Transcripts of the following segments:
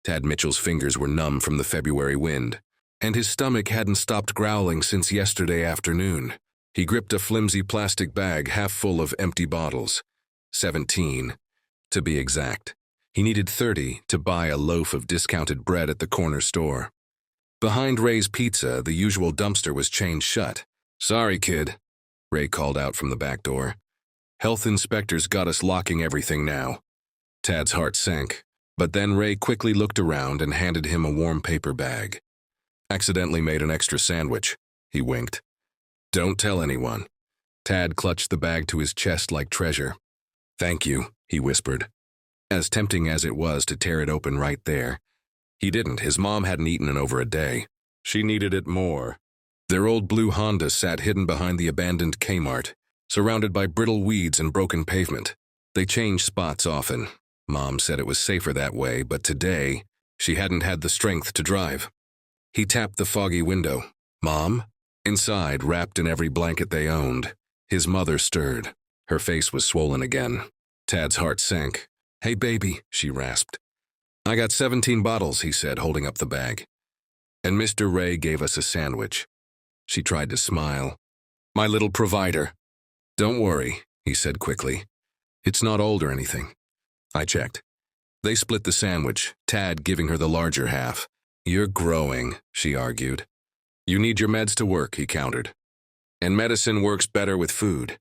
Tad Mitchell's fingers were numb from the February wind, and his stomach hadn't stopped growling since yesterday afternoon. He gripped a flimsy plastic bag half full of empty bottles. 17, to be exact. He needed 30 to buy a loaf of discounted bread at the corner store. Behind Ray's Pizza, the usual dumpster was chained shut. "Sorry, kid," Ray called out from the back door. "Health inspectors got us locking everything now." Tad's heart sank, but then Ray quickly looked around and handed him a warm paper bag. "Accidentally made an extra sandwich," he winked. "Don't tell anyone." Tad clutched the bag to his chest like treasure. "Thank you," he whispered. As tempting as it was to tear it open right there, he didn't. His mom hadn't eaten in over a day. She needed it more. Their old blue Honda sat hidden behind the abandoned Kmart, surrounded by brittle weeds and broken pavement. They changed spots often. Mom said it was safer that way, but today, she hadn't had the strength to drive. He tapped the foggy window. "Mom?" Inside, wrapped in every blanket they owned, his mother stirred. Her face was swollen again. Tad's heart sank. "Hey, baby," she rasped. "I got 17 bottles," he said, holding up the bag. "And Mr. Ray gave us a sandwich." She tried to smile. "My little provider." "Don't worry," he said quickly. "It's not old or anything." I checked. They split the sandwich, Tad giving her the larger half. "You're growing," she argued. "You need your meds to work," he countered. "And medicine works better with food.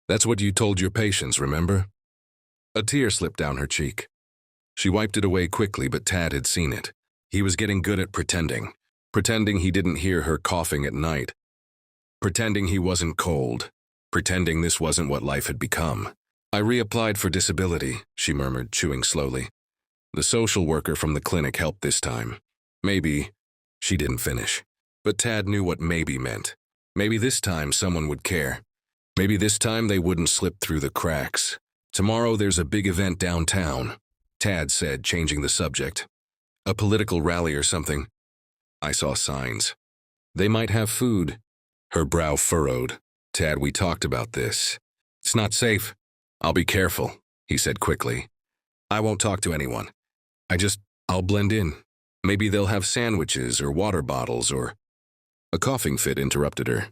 That's what you told your patients, remember?" A tear slipped down her cheek. She wiped it away quickly, but Tad had seen it. He was getting good at pretending. Pretending he didn't hear her coughing at night. Pretending he wasn't cold. Pretending this wasn't what life had become. "I reapplied for disability," she murmured, chewing slowly. "The social worker from the clinic helped this time. Maybe," she didn't finish. But Tad knew what maybe meant. Maybe this time someone would care. Maybe this time they wouldn't slip through the cracks. "Tomorrow there's a big event downtown," Tad said, changing the subject. "A political rally or something." I saw signs. "They might have food." Her brow furrowed. "Tad, we talked about this. It's not safe." "I'll be careful," he said quickly. "I won't talk to anyone. I'll blend in. Maybe they'll have sandwiches or water bottles or—" A coughing fit interrupted her.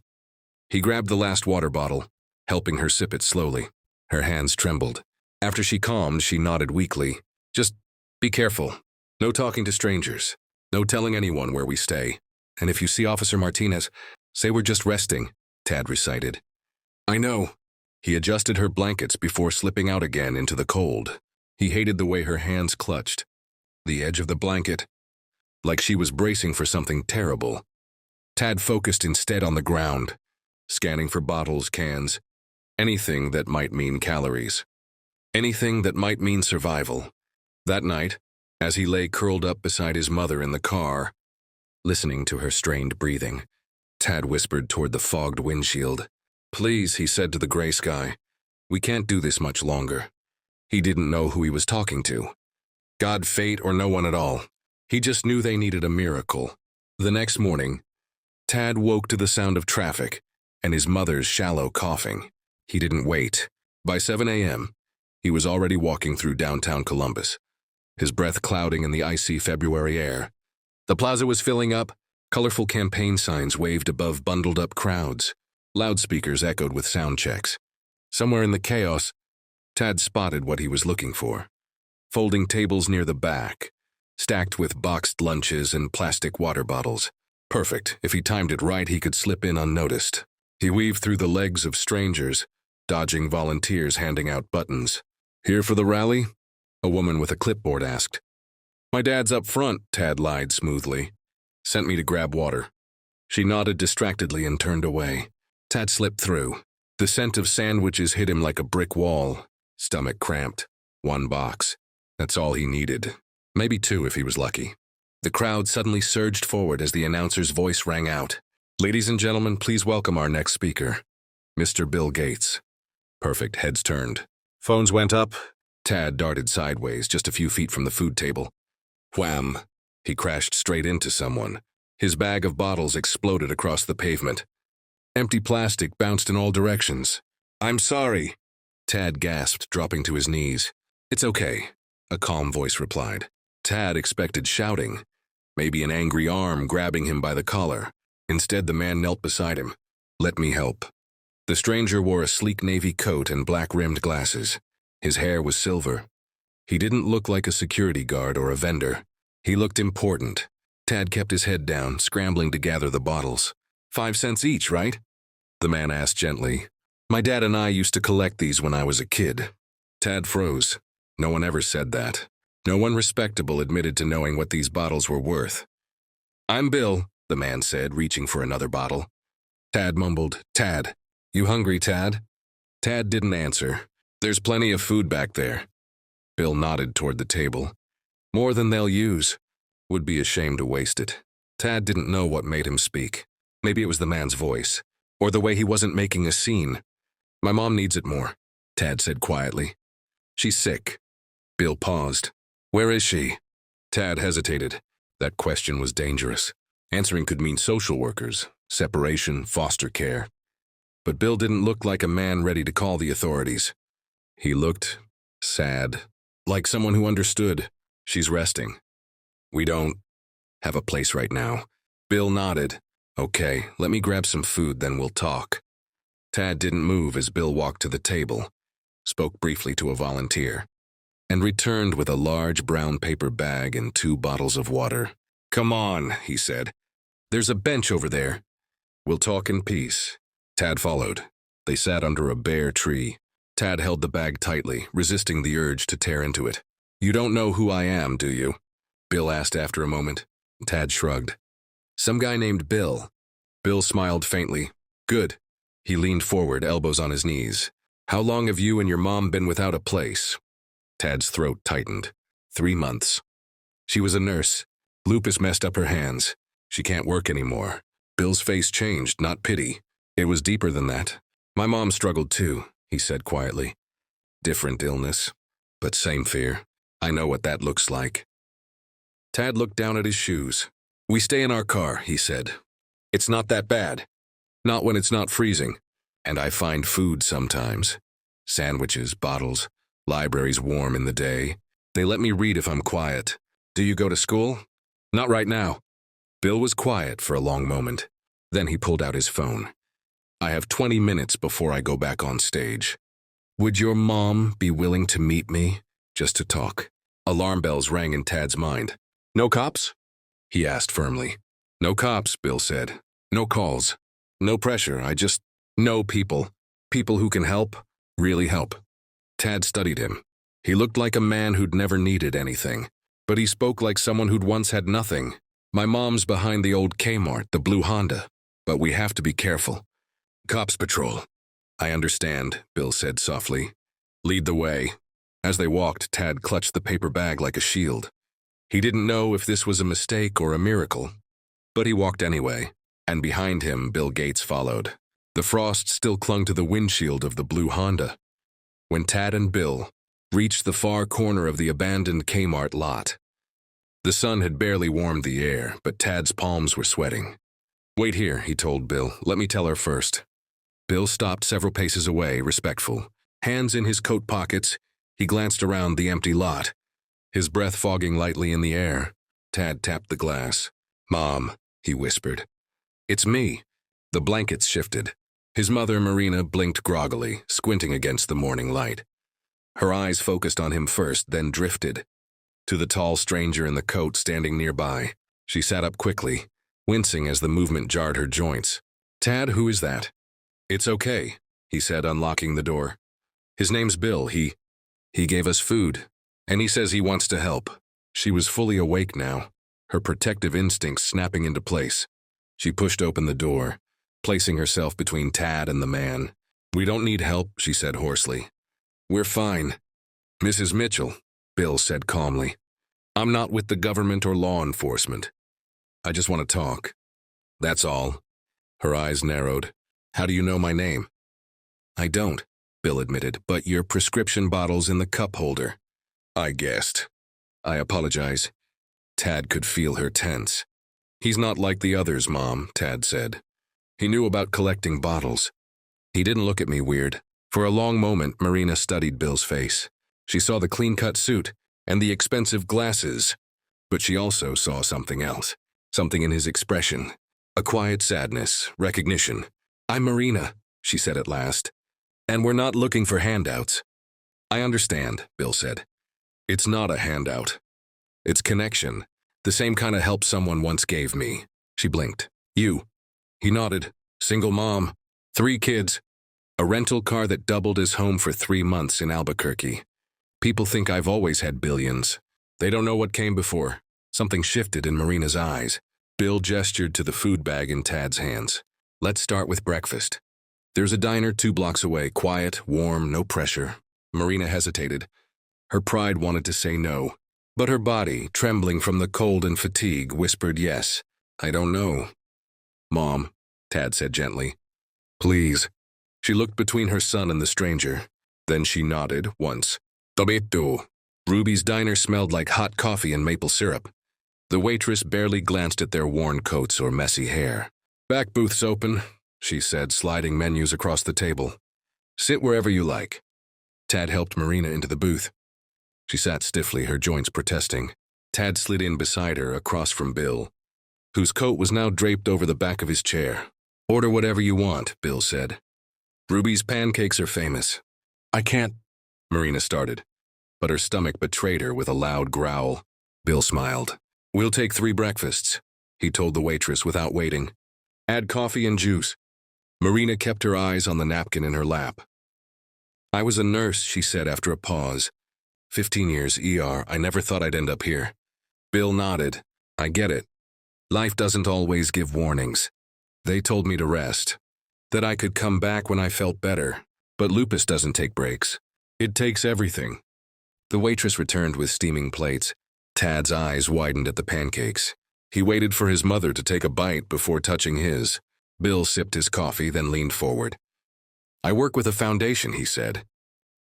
He grabbed the last water bottle, helping her sip it slowly. Her hands trembled. After she calmed, she nodded weakly. "Just be careful. No talking to strangers. No telling anyone where we stay. And if you see Officer Martinez, say we're just resting," Tad recited. "I know." He adjusted her blankets before slipping out again into the cold. He hated the way her hands clutched the edge of the blanket, like she was bracing for something terrible. Tad focused instead on the ground, scanning for bottles, cans, anything that might mean calories. Anything that might mean survival. That night, as he lay curled up beside his mother in the car, listening to her strained breathing, Tad whispered toward the fogged windshield. "Please," he said to the gray sky, "we can't do this much longer." He didn't know who he was talking to. God, fate, or no one at all. He just knew they needed a miracle. The next morning, Tad woke to the sound of traffic and his mother's shallow coughing. He didn't wait. By 7 a.m., he was already walking through downtown Columbus, his breath clouding in the icy February air. The plaza was filling up. Colorful campaign signs waved above bundled-up crowds. Loudspeakers echoed with sound checks. Somewhere in the chaos, Tad spotted what he was looking for. Folding tables near the back, stacked with boxed lunches and plastic water bottles. Perfect. If he timed it right, he could slip in unnoticed. He weaved through the legs of strangers, dodging volunteers handing out buttons. "Here for the rally?" a woman with a clipboard asked. "My dad's up front," Tad lied smoothly. "Sent me to grab water." She nodded distractedly and turned away. Tad slipped through. The scent of sandwiches hit him like a brick wall. Stomach cramped. One box. That's all he needed. Maybe two if he was lucky. The crowd suddenly surged forward as the announcer's voice rang out. "Ladies and gentlemen, please welcome our next speaker, Mr. Bill Gates." Perfect. Heads turned. Phones went up. Tad darted sideways just a few feet from the food table. Wham! He crashed straight into someone. His bag of bottles exploded across the pavement. Empty plastic bounced in all directions. "I'm sorry," Tad gasped, dropping to his knees. "It's okay," a calm voice replied. Tad expected shouting, maybe an angry arm grabbing him by the collar. Instead, the man knelt beside him. "Let me help." The stranger wore a sleek navy coat and black-rimmed glasses. His hair was silver. He didn't look like a security guard or a vendor. He looked important. Tad kept his head down, scrambling to gather the bottles. 5 cents each, right? The man asked gently. "My dad and I used to collect these when I was a kid." Tad froze. No one ever said that. No one respectable admitted to knowing what these bottles were worth. "I'm Bill," the man said, reaching for another bottle. Tad mumbled, "Tad. You hungry, Tad?" Tad didn't answer. "There's plenty of food back there." Bill nodded toward the table. "More than they'll use. Would be a shame to waste it." Tad didn't know what made him speak. Maybe it was the man's voice, or the way he wasn't making a scene. "My mom needs it more," Tad said quietly. "She's sick." Bill paused. "Where is she?" Tad hesitated. That question was dangerous. Answering could mean social workers, separation, foster care. But Bill didn't look like a man ready to call the authorities. He looked sad, like someone who understood. "She's resting. We don't have a place right now." Bill nodded. "Okay, let me grab some food, then we'll talk." Tad didn't move as Bill walked to the table, spoke briefly to a volunteer, and returned with a large brown paper bag and 2 bottles of water. "Come on," he said. "There's a bench over there. We'll talk in peace." Tad followed. They sat under a bare tree. Tad held the bag tightly, resisting the urge to tear into it. "You don't know who I am, do you?" Bill asked after a moment. Tad shrugged. "Some guy named Bill." Bill smiled faintly. "Good." He leaned forward, elbows on his knees. "How long have you and your mom been without a place?" Tad's throat tightened. 3 months. She was a nurse. Lupus messed up her hands. She can't work anymore. Bill's face changed, not pity. It was deeper than that. "My mom struggled too," he said quietly. "Different illness, but same fear. I know what that looks like." Tad looked down at his shoes. "We stay in our car," he said. "It's not that bad. Not when it's not freezing. And I find food sometimes. Sandwiches, bottles, libraries warm in the day. They let me read if I'm quiet. Do you go to school?" "Not right now." Bill was quiet for a long moment. Then he pulled out his phone. "I have 20 minutes before I go back on stage. Would your mom be willing to meet me, just to talk?" Alarm bells rang in Tad's mind. "No cops?" he asked firmly. "No cops," Bill said. "No calls. No pressure. I just know people. People who can help, really help." Tad studied him. He looked like a man who'd never needed anything, but he spoke like someone who'd once had nothing. "My mom's behind the old Kmart, the blue Honda, but we have to be careful. Cops patrol." "I understand," Bill said softly. "Lead the way." As they walked, Tad clutched the paper bag like a shield. He didn't know if this was a mistake or a miracle, but he walked anyway, and behind him, Bill Gates followed. The frost still clung to the windshield of the blue Honda. When Tad and Bill reached the far corner of the abandoned Kmart lot, the sun had barely warmed the air, but Tad's palms were sweating. "Wait here," he told Bill. "Let me tell her first." Bill stopped several paces away, respectful. Hands in his coat pockets, he glanced around the empty lot, his breath fogging lightly in the air. Tad tapped the glass. "Mom," he whispered. "It's me." The blankets shifted. His mother, Marina, blinked groggily, squinting against the morning light. Her eyes focused on him first, then drifted to the tall stranger in the coat standing nearby. She sat up quickly, wincing as the movement jarred her joints. "Tad, who is that?" "It's okay," he said, unlocking the door. "His name's Bill. He gave us food, and he says he wants to help." She was fully awake now, her protective instincts snapping into place. She pushed open the door, placing herself between Tad and the man. "We don't need help," she said hoarsely. "We're fine." "Mrs. Mitchell," Bill said calmly. "I'm not with the government or law enforcement. I just want to talk. That's all." Her eyes narrowed. "How do you know my name?" "I don't," Bill admitted, "but your prescription bottle's in the cup holder." "I guessed. I apologize." Tad could feel her tense. "He's not like the others, Mom," Tad said. "He knew about collecting bottles." He didn't look at me weird. For a long moment, Marina studied Bill's face. She saw the clean-cut suit and the expensive glasses, But she also saw something else, something in his expression. A quiet sadness, recognition. "I'm Marina," she said at last. "And we're not looking for handouts." "I understand," Bill said. "It's not a handout. It's connection. The same kind of help someone once gave me." She blinked. "You?" He nodded. "Single mom. 3 kids. A rental car that doubled as home for 3 months in Albuquerque. People think I've always had billions. They don't know what came before." Something shifted in Marina's eyes. Bill gestured to the food bag in Tad's hands. "Let's start with breakfast. There's a diner 2 blocks away, quiet, warm, no pressure." Marina hesitated. Her pride wanted to say no, but her body, trembling from the cold and fatigue, whispered yes. "I don't know." "Mom," Tad said gently. "Please." She looked between her son and the stranger. Then she nodded once. "Tomito." Ruby's diner smelled like hot coffee and maple syrup. The waitress barely glanced at their worn coats or messy hair. "Back booth's open," she said, sliding menus across the table. "Sit wherever you like." Tad helped Marina into the booth. She sat stiffly, her joints protesting. Tad slid in beside her, across from Bill, whose coat was now draped over the back of his chair. "Order whatever you want," Bill said. "Ruby's pancakes are famous." "I can't," Marina started, but her stomach betrayed her with a loud growl. Bill smiled. "We'll take 3 breakfasts," he told the waitress without waiting. "Add coffee and juice." Marina kept her eyes on the napkin in her lap. "I was a nurse," she said after a pause. 15 years ER, I never thought I'd end up here." Bill nodded. "I get it. Life doesn't always give warnings. They told me to rest, that I could come back when I felt better, but lupus doesn't take breaks. It takes everything." The waitress returned with steaming plates. Tad's eyes widened at the pancakes. He waited for his mother to take a bite before touching his. Bill sipped his coffee, then leaned forward. "I work with a foundation," he said.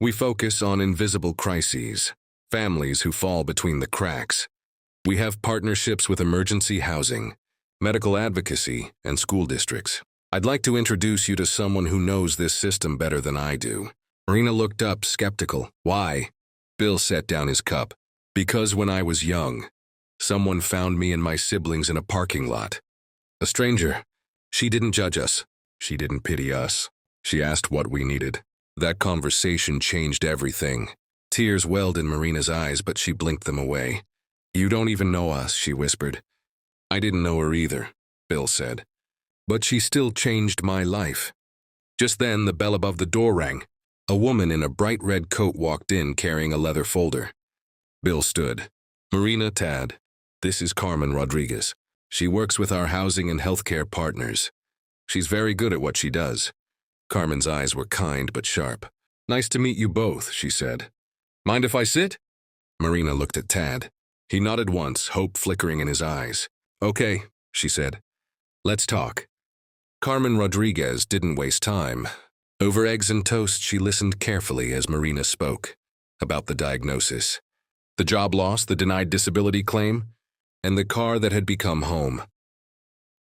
"We focus on invisible crises, families who fall between the cracks. We have partnerships with emergency housing, medical advocacy, and school districts. I'd like to introduce you to someone who knows this system better than I do." Marina looked up, skeptical. "Why?" Bill set down his cup. "Because when I was young, someone found me and my siblings in a parking lot. A stranger. She didn't judge us. She didn't pity us. She asked what we needed. That conversation changed everything." Tears welled in Marina's eyes, but she blinked them away. "You don't even know us," she whispered. "I didn't know her either," Bill said. "But she still changed my life." Just then, the bell above the door rang. A woman in a bright red coat walked in, carrying a leather folder. Bill stood. "Marina, Tad, this is Carmen Rodriguez. She works with our housing and healthcare partners. She's very good at what she does." Carmen's eyes were kind but sharp. "Nice to meet you both," she said. "Mind if I sit?" Marina looked at Tad. He nodded once, hope flickering in his eyes. "Okay," she said. "Let's talk." Carmen Rodriguez didn't waste time. Over eggs and toast, she listened carefully as Marina spoke about the diagnosis, the job loss, the denied disability claim, and the car that had become home.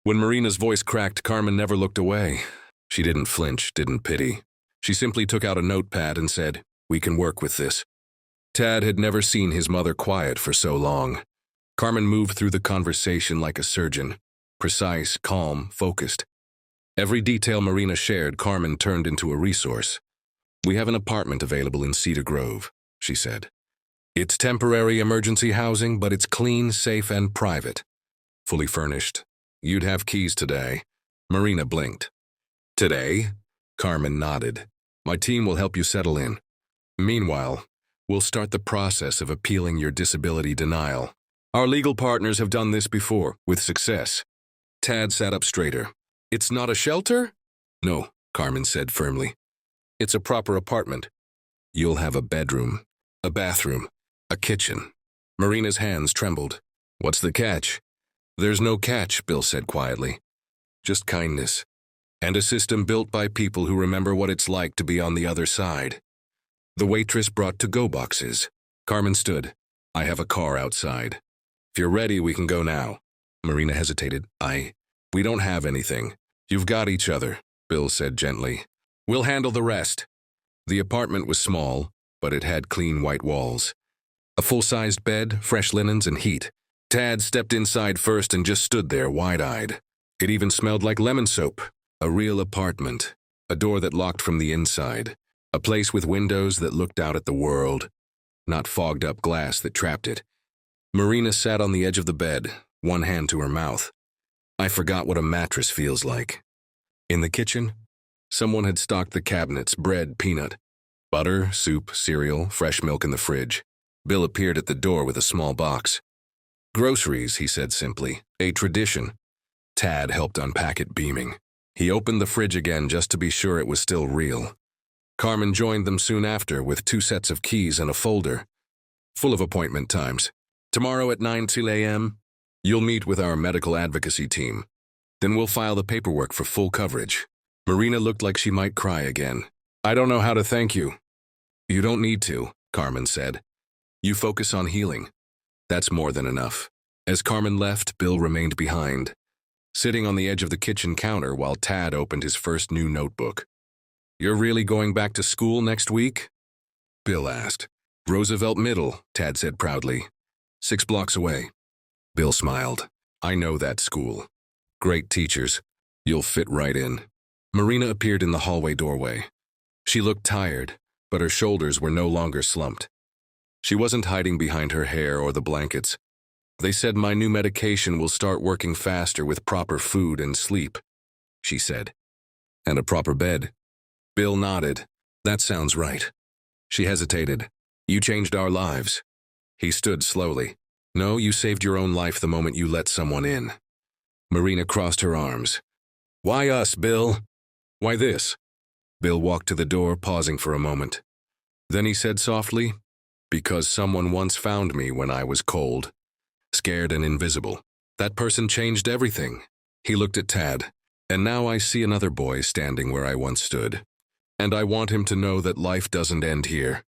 When Marina's voice cracked, Carmen never looked away. She didn't flinch, didn't pity. She simply took out a notepad and said, "We can work with this." Tad had never seen his mother quiet for so long. Carmen moved through the conversation like a surgeon, precise, calm, focused. Every detail Marina shared, Carmen turned into a resource. "We have an apartment available in Cedar Grove," she said. "It's temporary emergency housing, but it's clean, safe, and private. Fully furnished. You'd have keys today." Marina blinked. "Today?" Carmen nodded. "My team will help you settle in. Meanwhile, we'll start the process of appealing your disability denial. Our legal partners have done this before, with success." Tad sat up straighter. "It's not a shelter?" "No," Carmen said firmly. "It's a proper apartment. You'll have a bedroom, a bathroom, a kitchen." Marina's hands trembled. "What's the catch?" "There's no catch," Bill said quietly. "Just kindness. And a system built by people who remember what it's like to be on the other side." The waitress brought to-go boxes. Carmen stood. "I have a car outside. If you're ready, we can go now." Marina hesitated. We don't have anything. You've got each other," Bill said gently. "We'll handle the rest." The apartment was small, but it had clean white walls. A full-sized bed, fresh linens, and heat. Tad stepped inside first and just stood there, wide-eyed. It even smelled like lemon soap. A real apartment. A door that locked from the inside. A place with windows that looked out at the world. Not fogged-up glass that trapped it. Marina sat on the edge of the bed, one hand to her mouth. I forgot what a mattress feels like. In the kitchen, someone had stocked the cabinets, bread, peanut, butter, soup, cereal, fresh milk in the fridge. Bill appeared at the door with a small box. Groceries, he said simply. A tradition. Tad helped unpack it, beaming. He opened the fridge again just to be sure it was still real. Carmen joined them soon after with 2 sets of keys and a folder, full of appointment times. Tomorrow at 9 a.m., you'll meet with our medical advocacy team. Then we'll file the paperwork for full coverage. Marina looked like she might cry again. I don't know how to thank you. You don't need to, Carmen said. You focus on healing. That's more than enough. As Carmen left, Bill remained behind, sitting on the edge of the kitchen counter while Tad opened his first new notebook. You're really going back to school next week? Bill asked. Roosevelt Middle, Tad said proudly. 6 blocks away. Bill smiled. I know that school. Great teachers. You'll fit right in. Marina appeared in the hallway doorway. She looked tired, but her shoulders were no longer slumped. She wasn't hiding behind her hair or the blankets. They said my new medication will start working faster with proper food and sleep, she said. And a proper bed. Bill nodded. That sounds right. She hesitated. You changed our lives. He stood slowly. No, you saved your own life the moment you let someone in. Marina crossed her arms. Why us, Bill? Why this? Bill walked to the door, pausing for a moment. Then he said softly, because someone once found me when I was cold, scared and invisible. That person changed everything. He looked at Tad. And now I see another boy standing where I once stood. And I want him to know that life doesn't end here.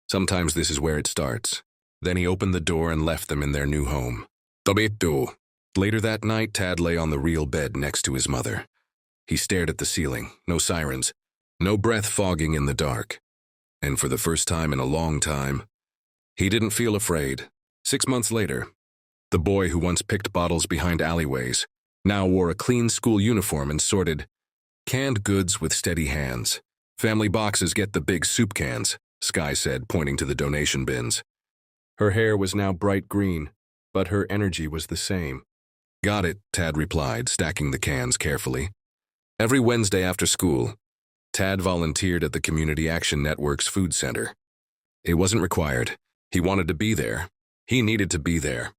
Sometimes this is where it starts. Then he opened the door and left them in their new home. Tobito. Later that night, Tad lay on the real bed next to his mother. He stared at the ceiling, no sirens, no breath fogging in the dark. And for the first time in a long time, he didn't feel afraid. 6 months later, the boy who once picked bottles behind alleyways now wore a clean school uniform and sorted canned goods with steady hands. Family boxes get the big soup cans, Skye said, pointing to the donation bins. Her hair was now bright green, but her energy was the same. Got it, Tad replied, stacking the cans carefully. Every Wednesday after school, Tad volunteered at the Community Action Network's food center. It wasn't required. He wanted to be there. He needed to be there.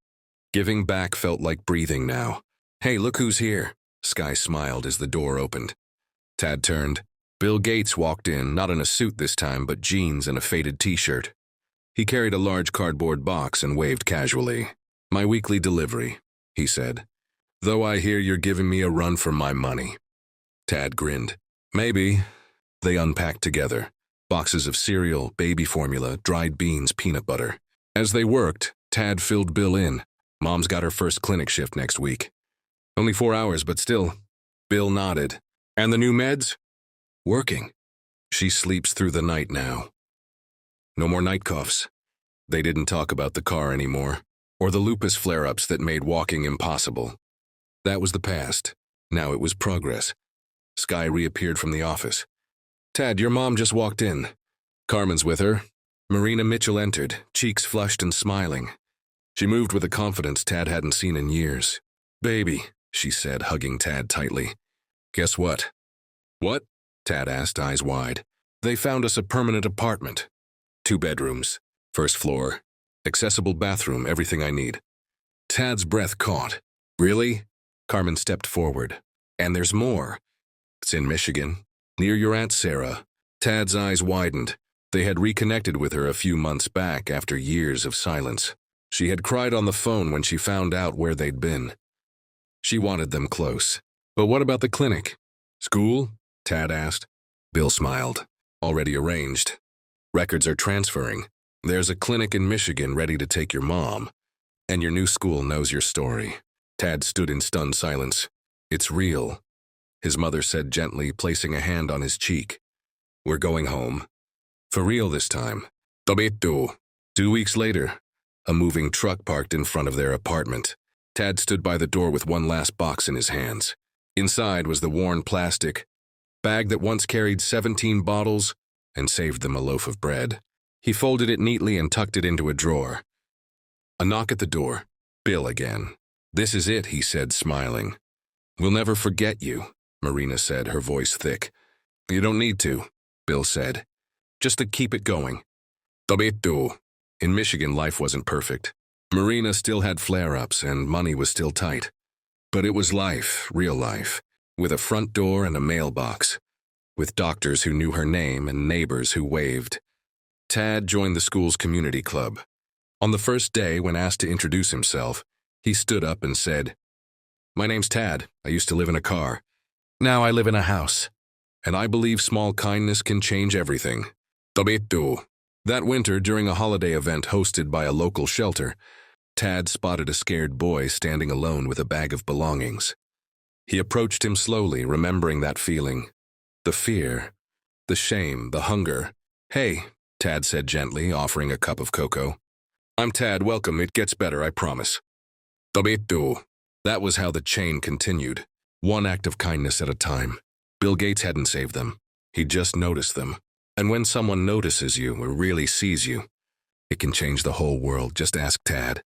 Giving back felt like breathing now. Hey, look who's here. Skye smiled as the door opened. Tad turned. Bill Gates walked in, not in a suit this time, but jeans and a faded t-shirt. He carried a large cardboard box and waved casually. My weekly delivery, he said. Though I hear you're giving me a run for my money. Tad grinned. Maybe. They unpacked together. Boxes of cereal, baby formula, dried beans, peanut butter. As they worked, Tad filled Bill in. Mom's got her first clinic shift next week. Only 4 hours, but still. Bill nodded. And the new meds? Working. She sleeps through the night now. No more night coughs. They didn't talk about the car anymore, or the lupus flare-ups that made walking impossible. That was the past. Now it was progress. Skye reappeared from the office. Tad, your mom just walked in. Carmen's with her. Marina Mitchell entered, cheeks flushed and smiling. She moved with a confidence Tad hadn't seen in years. Baby, she said, hugging Tad tightly. Guess what? What? Tad asked, eyes wide. They found us a permanent apartment. 2 bedrooms, 1st floor, accessible bathroom, everything I need. Tad's breath caught. Really? Carmen stepped forward. And there's more. It's in Michigan, near your Aunt Sarah. Tad's eyes widened. They had reconnected with her a few months back after years of silence. She had cried on the phone when she found out where they'd been. She wanted them close. But what about the clinic? School? Tad asked. Bill smiled. Already arranged. Records are transferring. There's a clinic in Michigan ready to take your mom. And your new school knows your story. Tad stood in stunned silence. It's real, his mother said gently, placing a hand on his cheek. We're going home. For real this time. Tobito. 2 weeks later, a moving truck parked in front of their apartment. Tad stood by the door with one last box in his hands. Inside was the worn plastic bag that once carried 17 bottles and saved them a loaf of bread. He folded it neatly and tucked it into a drawer. A knock at the door. Bill again. "This is it," he said, smiling. "We'll never forget you," Marina said, her voice thick. "You don't need to," Bill said. "Just to keep it going." Tabito. In Michigan, life wasn't perfect. Marina still had flare-ups and money was still tight. But it was life, real life, with a front door and a mailbox, with doctors who knew her name and neighbors who waved. Tad joined the school's community club. On the first day, when asked to introduce himself, he stood up and said, "My name's Tad. I used to live in a car. Now I live in a house. And I believe small kindness can change everything." Tabito. That winter, during a holiday event hosted by a local shelter, Tad spotted a scared boy standing alone with a bag of belongings. He approached him slowly, remembering that feeling. The fear, the shame, the hunger. "Hey," Tad said gently, offering a cup of cocoa. "I'm Tad, welcome, it gets better, I promise." Tabito. That was how the chain continued, one act of kindness at a time. Bill Gates hadn't saved them. He'd just noticed them. And when someone notices you or really sees you, it can change the whole world. Just ask Tad.